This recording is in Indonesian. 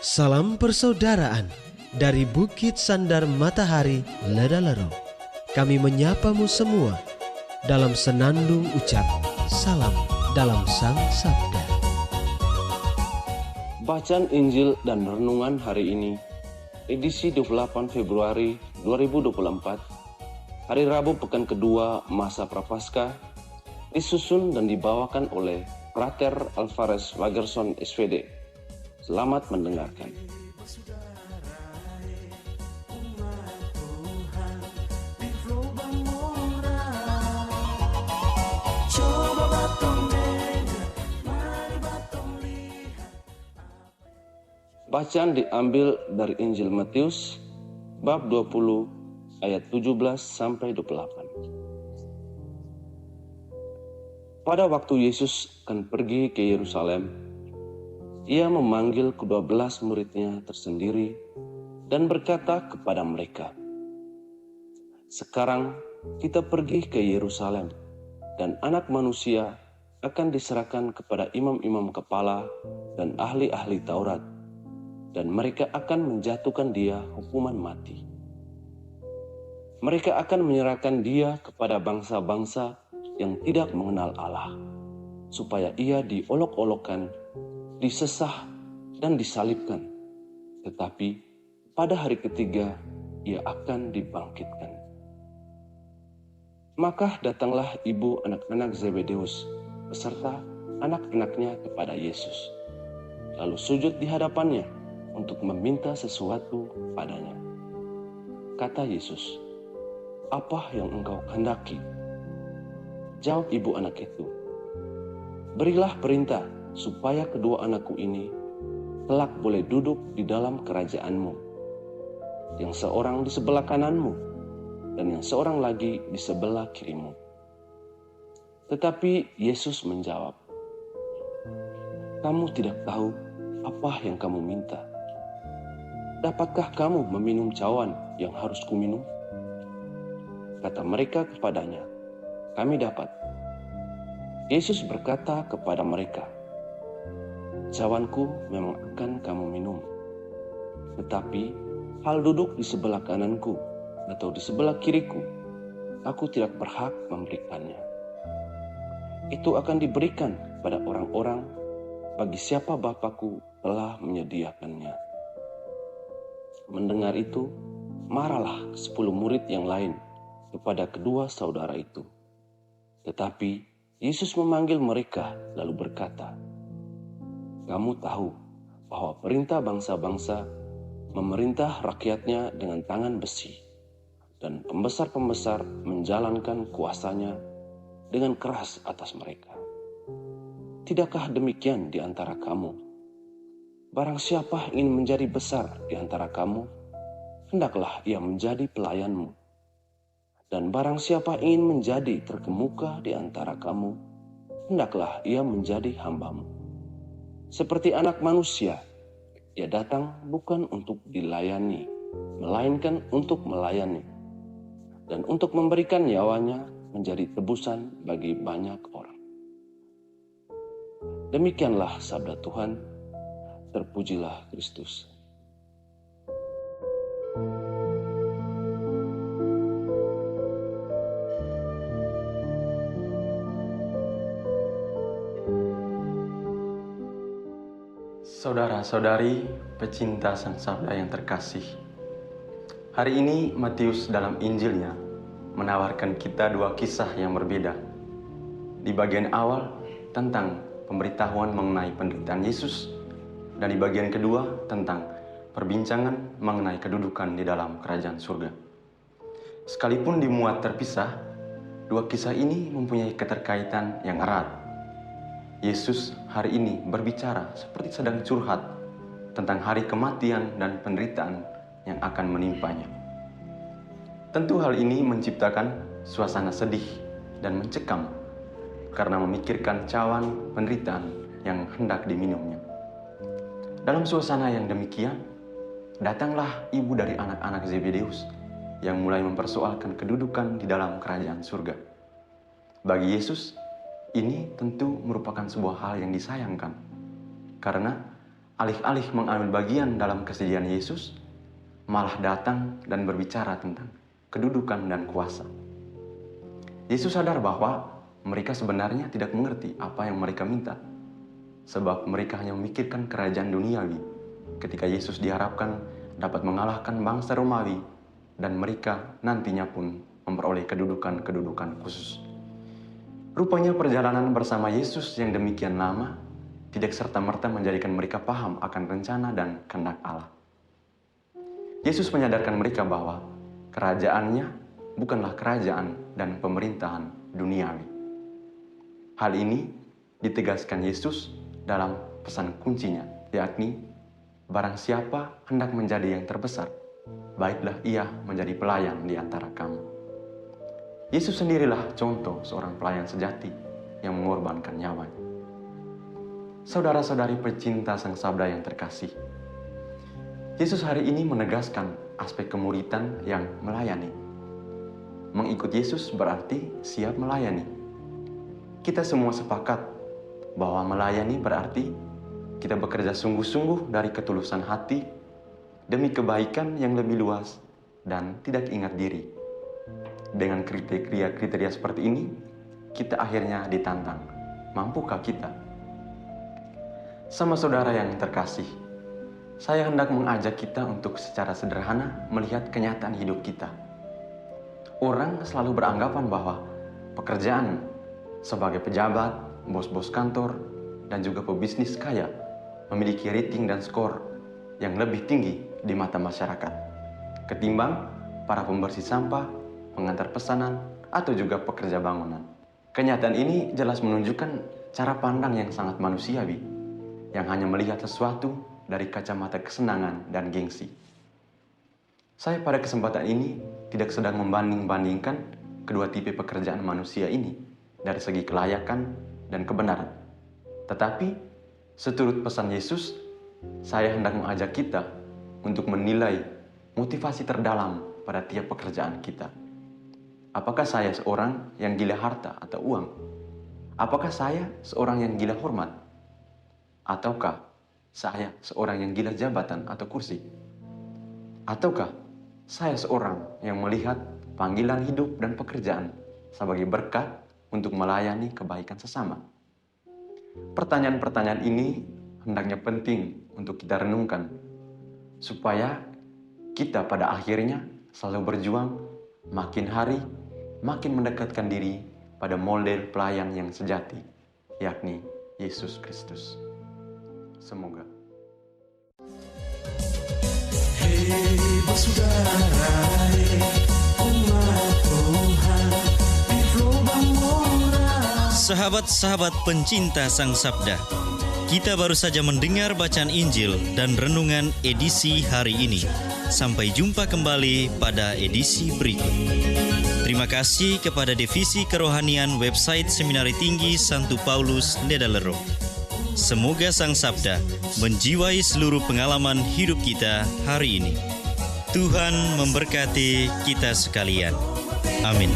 Salam persaudaraan dari Bukit Sandar Matahari Ledalero. Kami menyapamu semua dalam senandung ucap salam dalam Sang Sabda. Bacaan Injil dan Renungan hari ini, edisi 28 Februari 2024, hari Rabu pekan kedua masa Prapaskah, disusun dan dibawakan oleh Frater Alvarez Wagerson SVD. Selamat mendengarkan. Bacaan diambil dari Injil Matius bab 20 ayat 17 sampai 28. Pada waktu Yesus akan pergi ke Yerusalem, Ia memanggil ke-12 muridnya tersendiri dan berkata kepada mereka, "Sekarang kita pergi ke Yerusalem, dan Anak Manusia akan diserahkan kepada imam-imam kepala dan ahli-ahli Taurat, dan mereka akan menjatuhkan Dia hukuman mati. Mereka akan menyerahkan Dia kepada bangsa-bangsa yang tidak mengenal Allah, supaya Ia diolok-olokkan, disesah, dan disalibkan. Tetapi pada hari ketiga Ia akan dibangkitkan." Maka datanglah ibu anak-anak Zebedeus beserta anak-anaknya kepada Yesus, lalu sujud di hadapannya untuk meminta sesuatu padanya. Kata Yesus, "Apa yang engkau kehendaki?" Jawab ibu anak itu, "Berilah perintah supaya kedua anakku ini kelak boleh duduk di dalam kerajaanmu, yang seorang di sebelah kananmu dan yang seorang lagi di sebelah kirimu." Tetapi Yesus menjawab, "Kamu tidak tahu apa yang kamu minta. Dapatkah kamu meminum cawan yang harus kuminum?" Kata mereka kepadanya, "Kami dapat." Yesus berkata kepada mereka, "Cawanku memang akan kamu minum. Tetapi hal duduk di sebelah kananku atau di sebelah kiriku, aku tidak berhak memberikannya. Itu akan diberikan pada orang-orang bagi siapa Bapa-Ku telah menyediakannya." Mendengar itu, marahlah 10 murid yang lain kepada kedua saudara itu. Tetapi Yesus memanggil mereka lalu berkata, "Kamu tahu bahwa perintah bangsa-bangsa memerintah rakyatnya dengan tangan besi, dan pembesar-pembesar menjalankan kuasanya dengan keras atas mereka. Tidakkah demikian di antara kamu? Barang siapa ingin menjadi besar di antara kamu, hendaklah ia menjadi pelayanmu. Dan barang siapa ingin menjadi terkemuka di antara kamu, hendaklah ia menjadi hambamu. Seperti Anak Manusia, Ia datang bukan untuk dilayani, melainkan untuk melayani, dan untuk memberikan nyawanya menjadi tebusan bagi banyak orang." Demikianlah sabda Tuhan. Terpujilah Kristus. Saudara-saudari pecinta Sang Sabda yang terkasih, hari ini Matius dalam Injilnya menawarkan kita dua kisah yang berbeda. Di bagian awal tentang pemberitahuan mengenai penderitaan Yesus, dan di bagian kedua tentang perbincangan mengenai kedudukan di dalam kerajaan surga. Sekalipun dimuat terpisah, dua kisah ini mempunyai keterkaitan yang erat. Yesus hari ini berbicara seperti sedang curhat tentang hari kematian dan penderitaan yang akan menimpanya. Tentu hal ini menciptakan suasana sedih dan mencekam karena memikirkan cawan penderitaan yang hendak diminumnya. Dalam suasana yang demikian, datanglah ibu dari anak-anak Zebedeus yang mulai mempersoalkan kedudukan di dalam kerajaan surga. Bagi Yesus, ini tentu merupakan sebuah hal yang disayangkan, karena alih-alih mengambil bagian dalam kesedihan Yesus, malah datang dan berbicara tentang kedudukan dan kuasa. Yesus sadar bahwa mereka sebenarnya tidak mengerti apa yang mereka minta, sebab mereka hanya memikirkan kerajaan duniawi ketika Yesus diharapkan dapat mengalahkan bangsa Romawi dan mereka nantinya pun memperoleh kedudukan-kedudukan khusus. Rupanya perjalanan bersama Yesus yang demikian lama tidak serta-merta menjadikan mereka paham akan rencana dan kehendak Allah. Yesus menyadarkan mereka bahwa kerajaannya bukanlah kerajaan dan pemerintahan duniawi. Hal ini ditegaskan Yesus dalam pesan kuncinya, yakni barang siapa hendak menjadi yang terbesar, baiklah ia menjadi pelayan di antara kamu. Yesus sendirilah contoh seorang pelayan sejati yang mengorbankan nyawanya. Saudara-saudari pecinta Sang Sabda yang terkasih, Yesus hari ini menegaskan aspek kemuridan yang melayani. Mengikut Yesus berarti siap melayani. Kita semua sepakat bahwa melayani berarti kita bekerja sungguh-sungguh dari ketulusan hati demi kebaikan yang lebih luas dan tidak ingat diri. Dengan kriteria seperti ini, kita akhirnya ditantang. Mampukah kita? Sama saudara yang terkasih, saya hendak mengajak kita untuk secara sederhana melihat kenyataan hidup kita. Orang selalu beranggapan bahwa pekerjaan sebagai pejabat, bos-bos kantor, dan juga pebisnis kaya memiliki rating dan skor yang lebih tinggi di mata masyarakat ketimbang para pembersih sampah, pengantar pesanan, atau juga pekerja bangunan. Kenyataan ini jelas menunjukkan cara pandang yang sangat manusiawi, yang hanya melihat sesuatu dari kacamata kesenangan dan gengsi. Saya pada kesempatan ini tidak sedang membanding-bandingkan kedua tipe pekerjaan manusia ini dari segi kelayakan dan kebenaran. Tetapi, seturut pesan Yesus, saya hendak mengajak kita untuk menilai motivasi terdalam pada tiap pekerjaan kita. Apakah saya seorang yang gila harta atau uang? Apakah saya seorang yang gila hormat? Ataukah saya seorang yang gila jabatan atau kursi? Ataukah saya seorang yang melihat panggilan hidup dan pekerjaan sebagai berkat untuk melayani kebaikan sesama? Pertanyaan-pertanyaan ini hendaknya penting untuk kita renungkan, supaya kita pada akhirnya selalu berjuang makin hari makin mendekatkan diri pada model pelayan yang sejati, yakni Yesus Kristus. Semoga. Sahabat-sahabat pencinta Sang Sabda, kita baru saja mendengar bacaan Injil dan renungan edisi hari ini. Sampai jumpa kembali pada edisi berikut. Terima kasih kepada Divisi Kerohanian website Seminari Tinggi Santo Paulus Ledalero. Semoga Sang Sabda menjiwai seluruh pengalaman hidup kita hari ini. Tuhan memberkati kita sekalian. Amin.